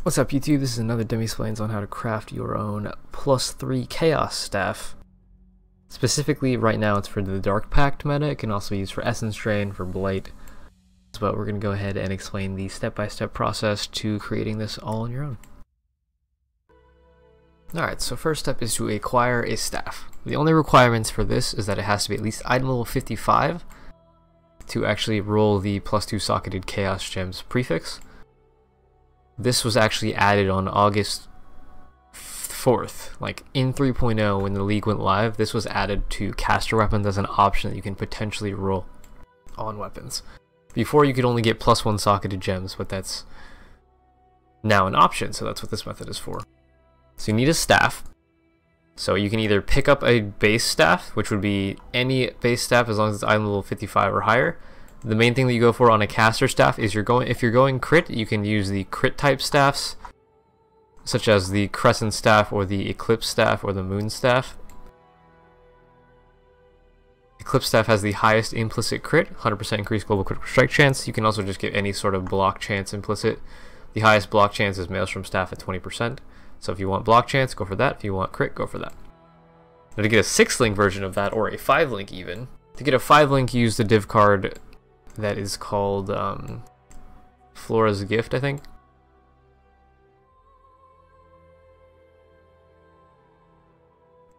What's up YouTube, this is another Demi Splains on how to craft your own +3 Chaos Staff. Specifically right now it's for the Dark Pact meta. It can also be used for Essence Drain, for Blight. But we're going to go ahead and explain the step-by-step process to creating this all on your own. Alright, so first step is to acquire a staff. The only requirements for this is that it has to be at least item level 55 to actually roll the +2 socketed Chaos Gems prefix. This was actually added on August 4th, like in 3.0 when the league went live. This was added to caster weapons as an option that you can potentially roll on weapons. Before you could only get +1 socketed gems, but that's now an option, so that's what this method is for. So you need a staff. So you can either pick up a base staff, which would be any base staff as long as it's item level 55 or higher. The main thing that you go for on a caster staff is if you're going crit, you can use the crit type staffs, such as the Crescent Staff or the Eclipse Staff or the Moon Staff. Eclipse Staff has the highest implicit crit, 100% increased global critical strike chance. You can also just get any sort of block chance implicit. The highest block chance is Maelstrom Staff at 20%. So if you want block chance, go for that. If you want crit, go for that. Now to get a 6-link version of that, or a 5-link even, to get a 5-link, use the div card that is called Flora's Gift, I think.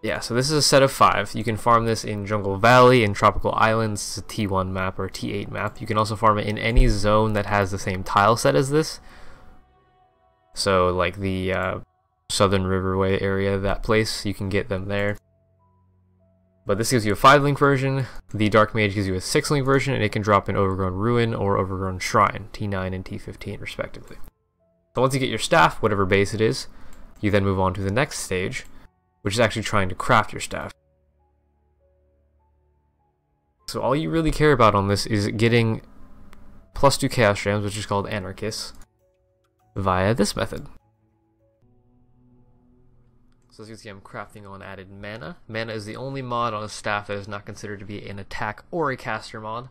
Yeah, so this is a set of 5. You can farm this in Jungle Valley, in Tropical Islands. It's a T1 map or T8 map. You can also farm it in any zone that has the same tile set as this. So like the Southern Riverway area, that place, you can get them there. But this gives you a 5-link version. The Dark Mage gives you a 6-link version, and it can drop in Overgrown Ruin or Overgrown Shrine, T9 and T15 respectively. So once you get your staff, whatever base it is, you then move on to the next stage, which is actually trying to craft your staff. So all you really care about on this is getting +2 Chaos Gems, which is called Anarchists, via this method. So as you can see, I'm crafting on added mana. Mana is the only mod on a staff that is not considered to be an attack or a caster mod.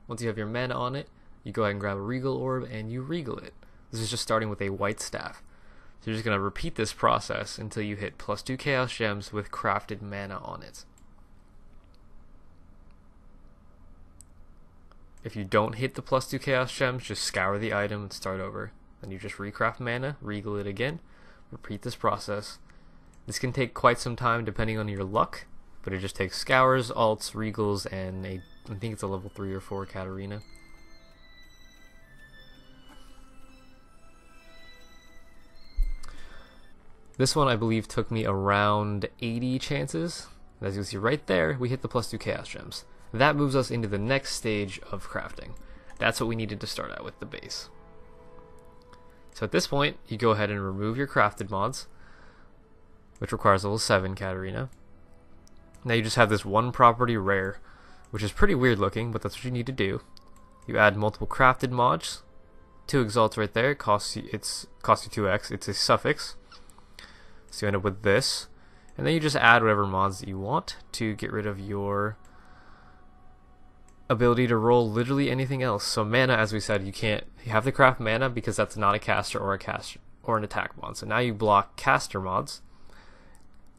Once you have your mana on it, you go ahead and grab a regal orb and you regal it. This is just starting with a white staff. So you're just going to repeat this process until you hit +2 Chaos Gems with crafted mana on it. If you don't hit the +2 Chaos Gems, just scour the item and start over. Then you just recraft mana, regal it again, repeat this process. This can take quite some time depending on your luck, but it just takes scours, alts, regals, and I think it's a level 3 or 4 Katarina. This one I believe took me around 80 chances. As you can see right there, we hit the +2 Chaos Gems. That moves us into the next stage of crafting. That's what we needed to start out with, the base. So at this point, you go ahead and remove your crafted mods, which requires level 7 Katarina. Now you just have this one property rare, which is pretty weird looking, but that's what you need to do. You add multiple crafted mods, 2 exalts right there, costs you 2x, it's a suffix. So you end up with this, and then you just add whatever mods that you want to get rid of your ability to roll literally anything else. So mana, as we said, you have to craft mana because that's not a caster or an attack mod. So now you block caster mods.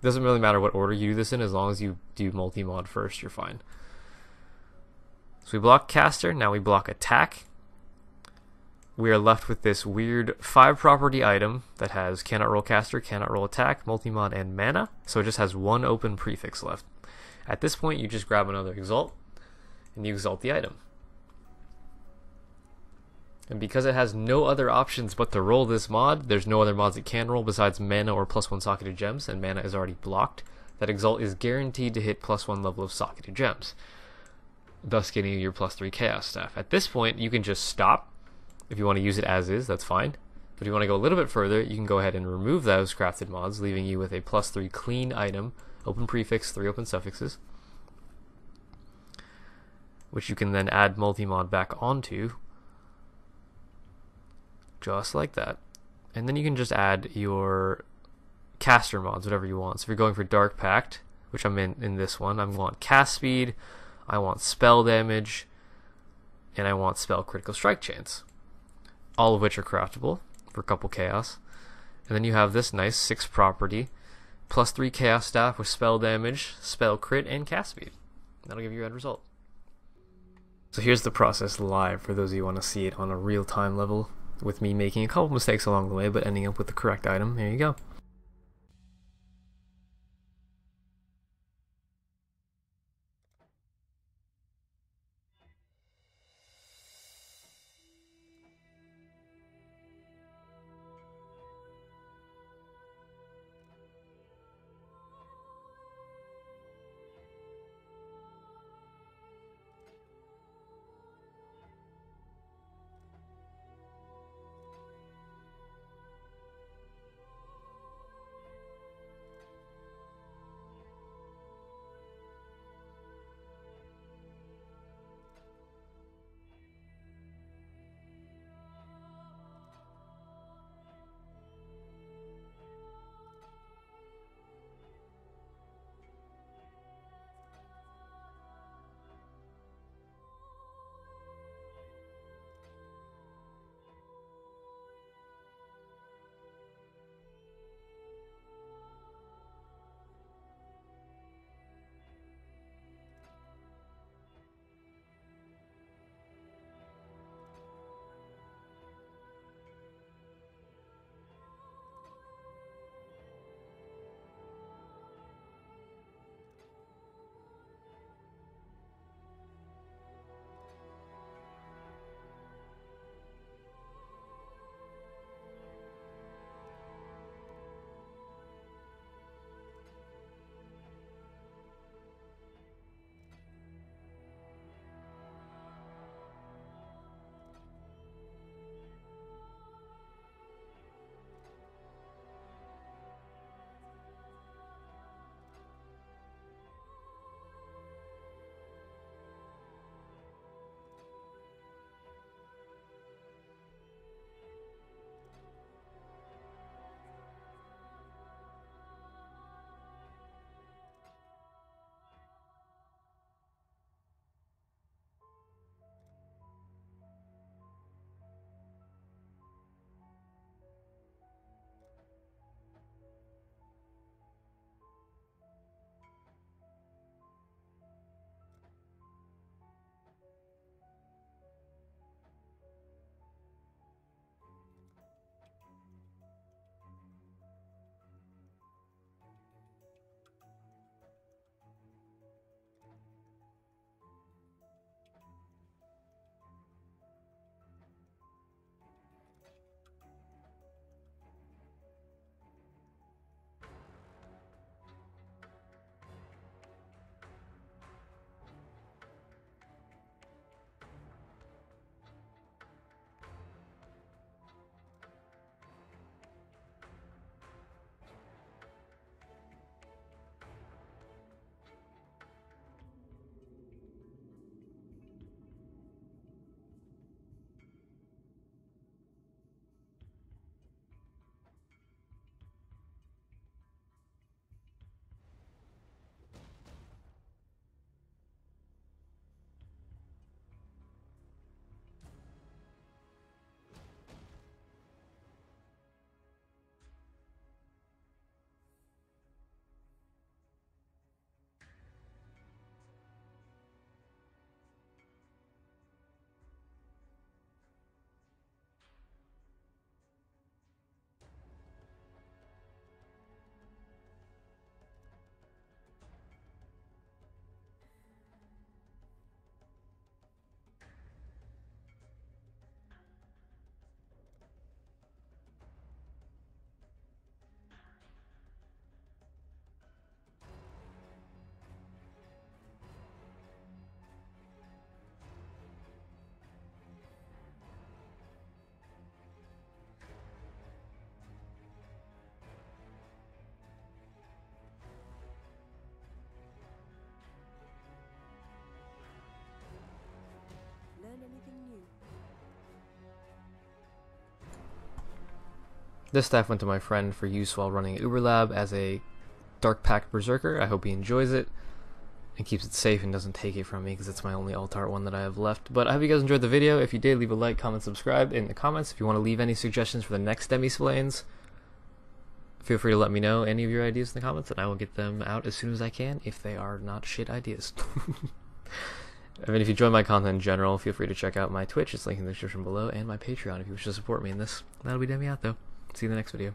Doesn't really matter what order you do this in, as long as you do multi-mod first, you're fine. So we block caster, now we block attack. We are left with this weird 5 property item that has cannot roll caster, cannot roll attack, multi-mod, and mana. So it just has one open prefix left. At this point, you just grab another exalt, and you exalt the item. And because it has no other options but to roll this mod, there's no other mods it can roll besides mana or +1 socketed gems, and mana is already blocked. That exalt is guaranteed to hit +1 level of socketed gems, thus getting you your +3 Chaos Staff. At this point, you can just stop. If you want to use it as is, that's fine. But if you want to go a little bit further, you can go ahead and remove those crafted mods, leaving you with a +3 clean item, open prefix, 3 open suffixes, which you can then add multi-mod back onto, just like that. And then you can just add your caster mods, whatever you want. So if you're going for Dark Pact, which I'm in this one, I want cast speed, I want spell damage, and I want spell critical strike chance. All of which are craftable for a couple chaos. And then you have this nice 6 property, plus 3 chaos staff with spell damage, spell crit, and cast speed. That'll give you a end result. So here's the process live for those of you who want to see it on a real-time level, with me making a couple mistakes along the way, but ending up with the correct item. Here you go. This staff went to my friend for use while running Uber Lab as a Dark Pact Berserker. I hope he enjoys it and keeps it safe and doesn't take it from me, because it's my only alt art one that I have left. But I hope you guys enjoyed the video. If you did, leave a like, comment, subscribe in the comments. If you want to leave any suggestions for the next Demi Splains, feel free to let me know any of your ideas in the comments, and I will get them out as soon as I can if they are not shit ideas. I mean, if you enjoy my content in general, feel free to check out my Twitch. It's linked in the description below, and my Patreon if you wish to support me in this. That'll be Demi out, though. See you in the next video.